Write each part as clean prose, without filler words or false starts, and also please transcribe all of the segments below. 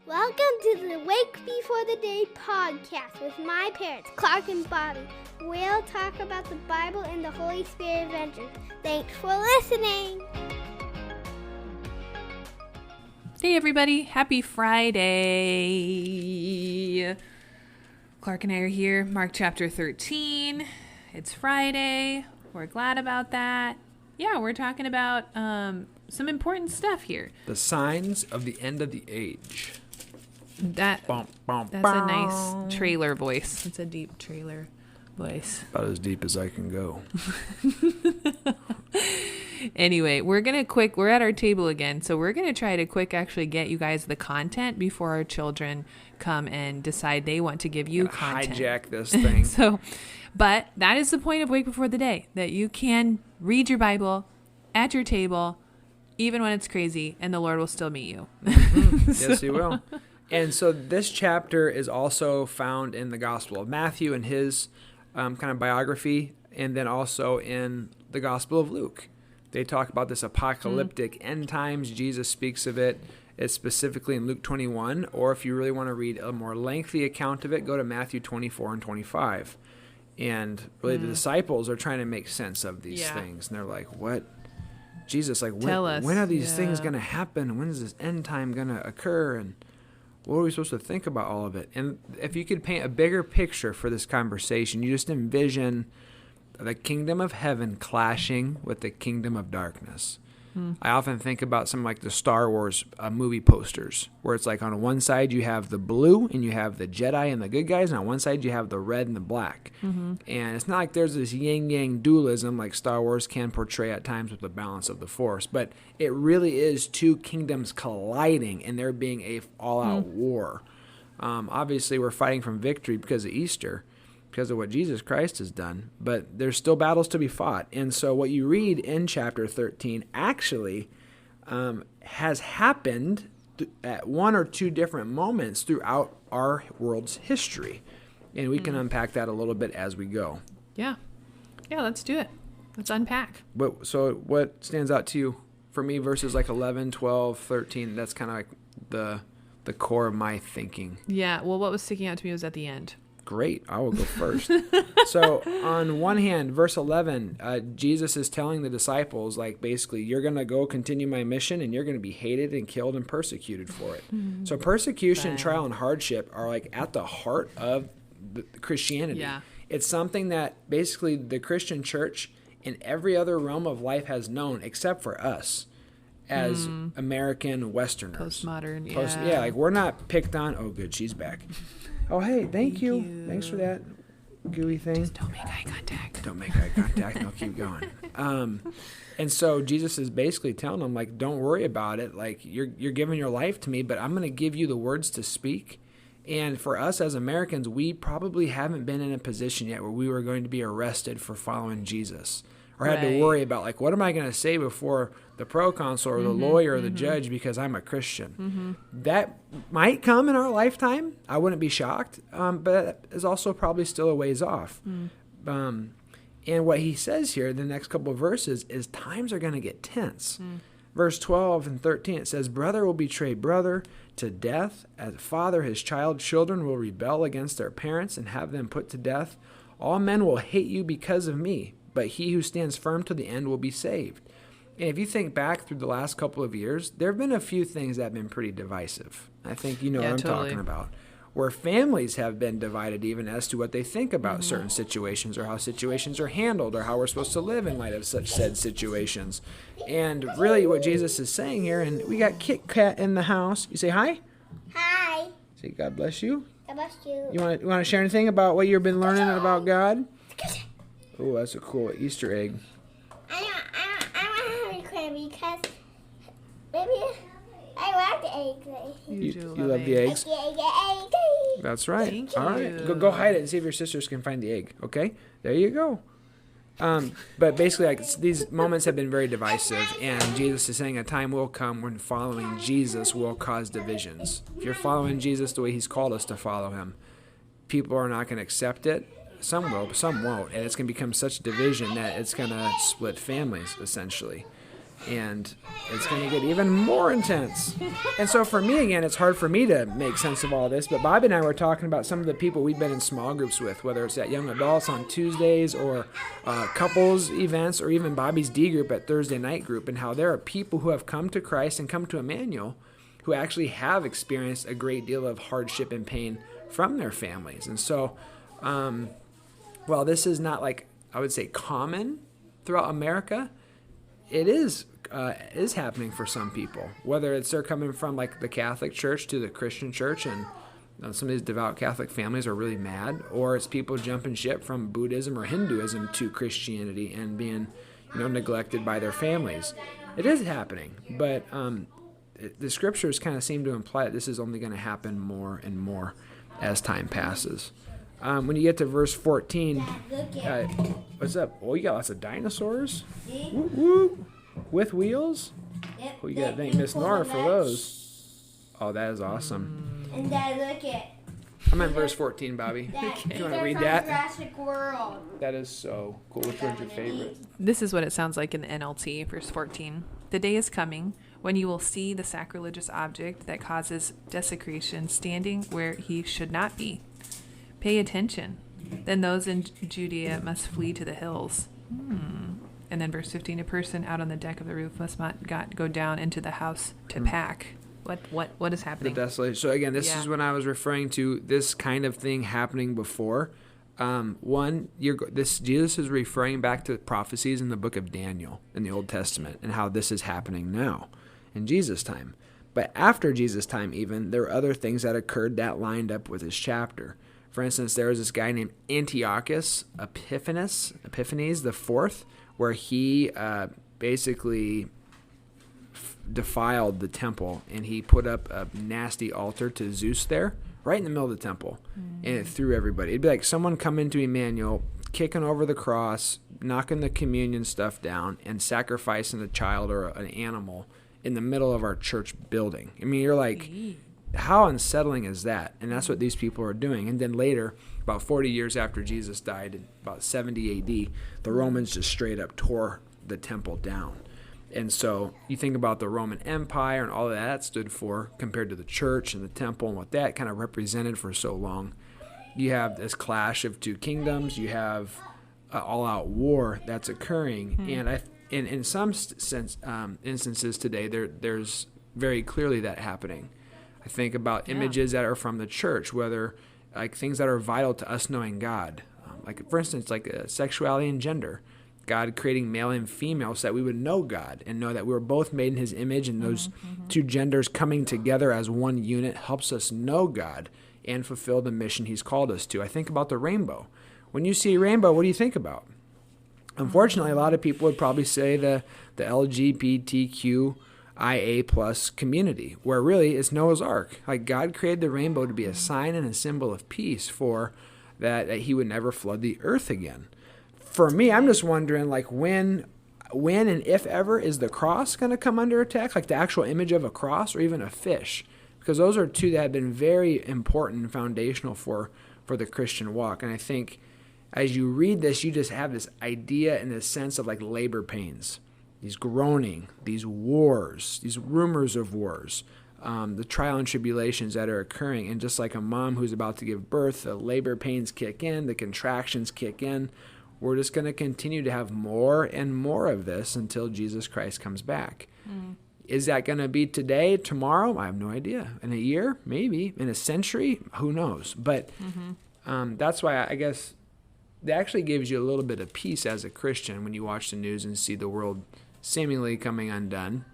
Welcome to the Wake Before the Day podcast with my parents, Clark and Bobby. We'll talk about the Bible and the Holy Spirit adventures. Thanks for listening. Hey everybody, happy Friday. Clark and I are here, Mark chapter 13. It's Friday. We're glad about that. Yeah, we're talking about some important stuff here. The signs of the end of the age. That's a nice trailer voice. It's a deep trailer voice. About as deep as I can go. Anyway, we're at our table again, so we're going to try to actually get you guys the content before our children come and decide they want to give you content. Hijack this thing. But that is the point of Wake Before the Day, that you can read your Bible at your table, even when it's crazy, and the Lord will still meet you. Mm-hmm. Yes, he will. And so this chapter is also found in the Gospel of Matthew and his kind of biography, and then also in the Gospel of Luke. They talk about this apocalyptic end times. Jesus speaks of it. It's specifically in Luke 21, or if you really want to read a more lengthy account of it, go to Matthew 24 and 25. And really the disciples are trying to make sense of these things. And they're like, what? Jesus, like, when are these things going to happen? When is this end time going to occur? And what are we supposed to think about all of it? And if you could paint a bigger picture for this conversation, you just envision the kingdom of heaven clashing with the kingdom of darkness. I often think about some like the Star Wars movie posters, where it's like on one side you have the blue and you have the Jedi and the good guys, and on one side you have the red and the black. And it's not like there's this yin-yang dualism like Star Wars can portray at times with the balance of the Force, but it really is two kingdoms colliding and there being a all-out war. Obviously, we're fighting from victory because of Easter, because of what Jesus Christ has done, but there's still battles to be fought. And so what you read in chapter 13 actually has happened at one or two different moments throughout our world's history. And we can unpack that a little bit as we go. Yeah, let's do it. Let's unpack. So what stands out to you? For me, verses like 11, 12, 13, that's kind of like the core of my thinking. Yeah, well, what was sticking out to me was at the end. Great. I will go first. So on one hand, verse 11, Jesus is telling the disciples, like, basically, you're going to go continue my mission and you're going to be hated and killed and persecuted for it. So persecution, trial, and hardship are like at the heart of Christianity. Yeah. It's something that basically the Christian church in every other realm of life has known except for us as American Westerners. Postmodern, yeah. Like we're not picked on. Oh, good. She's back. Oh, hey, thank you. Thanks for that gooey thing. Just don't make eye contact. Don't make eye contact, and I'll keep going. And so Jesus is basically telling them, like, don't worry about it. Like, you're giving your life to me, but I'm going to give you the words to speak. And for us as Americans, we probably haven't been in a position yet where we were going to be arrested for following Jesus. Or had to worry about, like, what am I going to say before the proconsul or the lawyer or the judge because I'm a Christian? That might come in our lifetime. I wouldn't be shocked, but that is also probably still a ways off. And what he says here in the next couple of verses is times are going to get tense. Verse 12 and 13, it says, brother will betray brother to death, as a father his child. Children will rebel against their parents and have them put to death. All men will hate you because of me, but he who stands firm to the end will be saved. And if you think back through the last couple of years, there have been a few things that have been pretty divisive. I think you know what I'm talking about. Where families have been divided even as to what they think about certain situations or how situations are handled or how we're supposed to live in light of such said situations. And really what Jesus is saying here, and we got Kit Kat in the house. You say hi? Hi. Say God bless you. God bless you. You want to share anything about what you've been learning about God? Oh, that's a cool Easter egg. I don't have any cream because maybe I like the eggs. You love the eggs? That's right. Thank All you. right. Go hide it and see if your sisters can find the egg. Okay? There you go. But basically, like, these moments have been very divisive, and Jesus is saying a time will come when following Jesus will cause divisions. If you're following Jesus the way he's called us to follow him, people are not going to accept it. Some will, but some won't. And it's going to become such division that it's going to split families, essentially. And it's going to get even more intense. And so for me, again, it's hard for me to make sense of all this. But Bobby and I were talking about some of the people we've been in small groups with, whether it's at Young Adults on Tuesdays or couples events, or even Bobby's D group at Thursday night group, and how there are people who have come to Christ and come to Emmanuel who actually have experienced a great deal of hardship and pain from their families. And so while this is not, like, I would say, common throughout America, it is happening for some people, whether it's they're coming from like the Catholic Church to the Christian Church, and some of these devout Catholic families are really mad, or it's people jumping ship from Buddhism or Hinduism to Christianity and being, neglected by their families. It is happening, but the scriptures kind of seem to imply that this is only going to happen more and more as time passes. When you get to verse 14, what's up? Oh, you got lots of dinosaurs? Woo, woo. With wheels? Yep. Oh, you got to thank Miss Nora for those. Oh, that is awesome. And Dad, look at. I'm at verse 14, Bobby. Do you want to read that? Jurassic World. That is so cool. Which one's your favorite? This is what it sounds like in the NLT, verse 14. The day is coming when you will see the sacrilegious object that causes desecration standing where he should not be. Pay attention. Then those in Judea must flee to the hills. And then verse 15, a person out on the deck of the roof must not go down into the house to pack. What is happening? The desolation. So again, this is when I was referring to this kind of thing happening before. Jesus is referring back to prophecies in the book of Daniel in the Old Testament, and how this is happening now in Jesus' time. But after Jesus' time, even, there were other things that occurred that lined up with this chapter. For instance, there was this guy named Antiochus Epiphanes the fourth, where he basically defiled the temple, and he put up a nasty altar to Zeus there, right in the middle of the temple, and it threw everybody. It'd be like someone coming to Emmanuel, kicking over the cross, knocking the communion stuff down, and sacrificing a child or an animal in the middle of our church building. I mean, you're like, how unsettling is that? And that's what these people are doing. And then later, about 40 years after Jesus died, in about 70 AD, the Romans just straight up tore the temple down. And so you think about the Roman Empire and all that stood for compared to the church and the temple and what that kind of represented for so long. You have this clash of two kingdoms. You have all-out war that's occurring. And in some instances today, there's very clearly that happening. I think about images that are from the church, whether like things that are vital to us knowing God. Like, for instance, like sexuality and gender. God creating male and female so that we would know God and know that we were both made in his image, and those two genders coming together as one unit helps us know God and fulfill the mission he's called us to. I think about the rainbow. When you see a rainbow, what do you think about? Unfortunately, a lot of people would probably say the LGBTQIA plus community, where really it's Noah's Ark. Like, God created the rainbow to be a sign and a symbol of peace for that he would never flood the earth again. For me, I'm just wondering, like, when and if ever is the cross going to come under attack, like the actual image of a cross or even a fish? Because those are two that have been very important and foundational for the Christian walk. And I think as you read this, you just have this idea and this sense of like labor pains, these groaning, these wars, these rumors of wars, the trial and tribulations that are occurring. And just like a mom who's about to give birth, the labor pains kick in, the contractions kick in. We're just going to continue to have more and more of this until Jesus Christ comes back. Is that going to be today, tomorrow? I have no idea. In a year? Maybe. In a century? Who knows? But that's why I guess that actually gives you a little bit of peace as a Christian when you watch the news and see the world seemingly coming undone,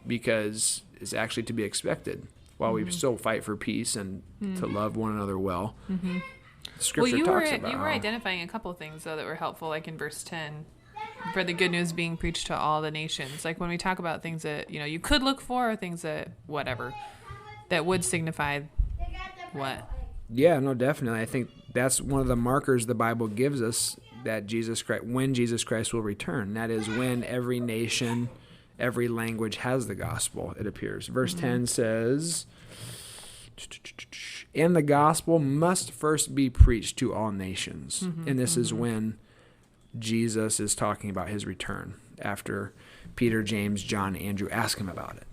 because it's actually to be expected while we still fight for peace and to love one another well. Scripture talks about you were identifying a couple of things, though, that were helpful, like in verse 10, for the good news being preached to all the nations. Like when we talk about things that, you could look for, or things that, whatever, that would signify what? Yeah, no, definitely. I think that's one of the markers the Bible gives us that when Jesus Christ will return. That is when every nation, every language has the gospel, it appears. Verse 10 says, and the gospel must first be preached to all nations. And this is when Jesus is talking about his return. after Peter, James, John, and Andrew ask him about it.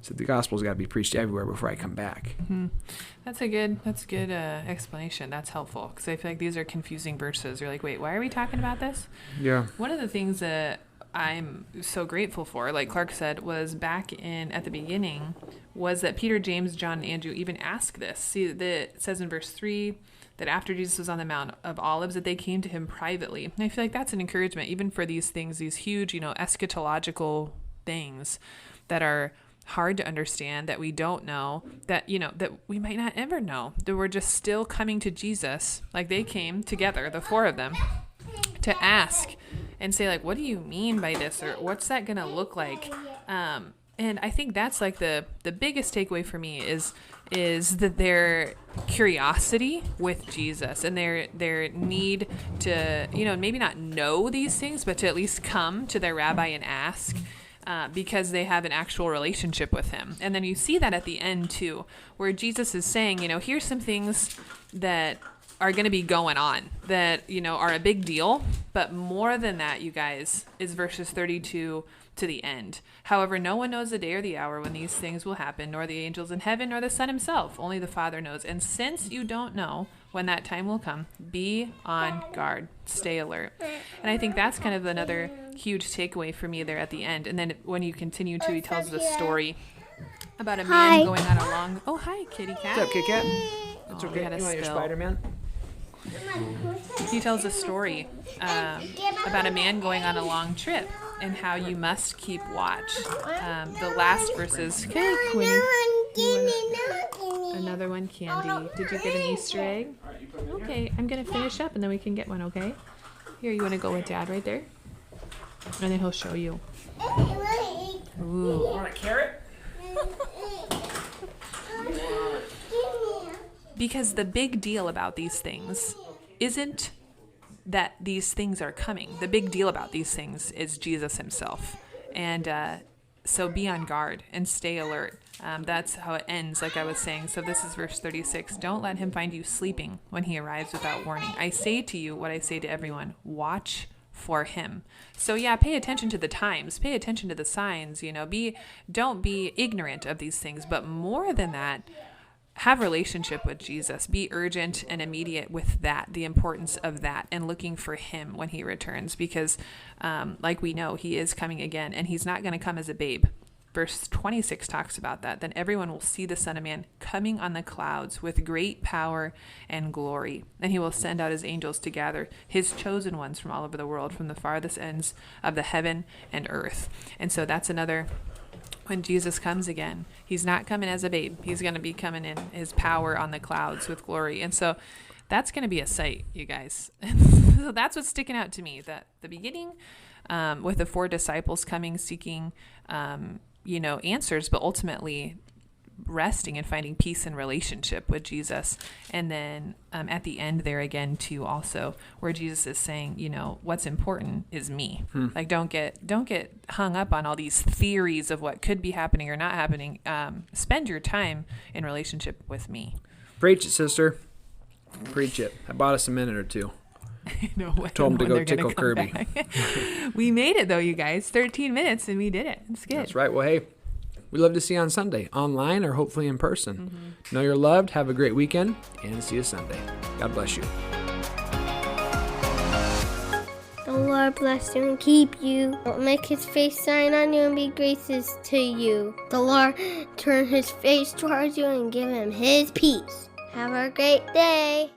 So the gospel's got to be preached everywhere before I come back. Mm-hmm. That's a good explanation. That's helpful, because I feel like these are confusing verses. You're like, wait, why are we talking about this? Yeah. One of the things that I'm so grateful for, like Clark said, was at the beginning, was that Peter, James, John, and Andrew even asked this. See, it says in verse 3 that after Jesus was on the Mount of Olives, that they came to him privately. And I feel like that's an encouragement, even for these things, these huge, eschatological things that are hard to understand, that we don't know, that we might not ever know, that we're just still coming to Jesus. Like they came together, the four of them, to ask and say, like, what do you mean by this, or what's that gonna look like? And I think that's like the biggest takeaway for me is that their curiosity with Jesus and their need to maybe not know these things, but to at least come to their rabbi and ask. Because they have an actual relationship with him. And then you see that at the end too, where Jesus is saying, here's some things that are going to be going on that, are a big deal. But more than that, you guys, is verses 32 to the end. However, no one knows the day or the hour when these things will happen, nor the angels in heaven, nor the Son himself. Only the Father knows. And since you don't know when that time will come, be on guard. Stay alert. And I think that's kind of another huge takeaway for me there at the end. And then when you continue to, he tells the story about a man going on a long... Oh, hi, kitty cat. What's up, Kit Kat? That's okay. You want your Spider-Man? He tells a story about a man going on a long trip and how you must keep watch. The last verses... Okay, Quinny. Another one, Candy. Did you get an Easter egg? Okay, I'm going to finish up and then we can get one, okay? Here, you want to go with Dad right there? And then he'll show you. Ooh. Want a carrot? Because the big deal about these things isn't that these things are coming. The big deal about these things is Jesus himself. And so be on guard and stay alert. That's how it ends, like I was saying. So this is verse 36. Don't let him find you sleeping when he arrives without warning. I say to you what I say to everyone. Watch for him. So yeah, pay attention to the times. Pay attention to the signs. Don't be ignorant of these things. But more than that, have relationship with Jesus. Be urgent and immediate with that, the importance of that, and looking for him when he returns. Because like we know, he is coming again, and he's not going to come as a babe. Verse 26 talks about that. Then everyone will see the Son of Man coming on the clouds with great power and glory. And he will send out his angels to gather his chosen ones from all over the world, from the farthest ends of the heaven and earth. And so that's another, when Jesus comes again, he's not coming as a babe. He's going to be coming in his power on the clouds with glory. And so that's going to be a sight, you guys. So that's what's sticking out to me, that the beginning with the four disciples coming, seeking answers, but ultimately resting and finding peace and relationship with Jesus. And then at the end there again too, also where Jesus is saying, what's important is me. Like don't get hung up on all these theories of what could be happening or not happening. Spend your time in relationship with me. Preach it, sister. Preach it. I bought us a minute or two. Told him to go tickle Kirby. We made it though, you guys. 13 minutes and we did it. It's good. That's right. Well, hey, we love to see you on Sunday, online or hopefully in person. Know you're loved. Have a great weekend and see you Sunday. God bless you. The Lord bless you and keep you. Make his face shine on you and be gracious to you. The Lord turn his face towards you and give him his peace. Have a great day.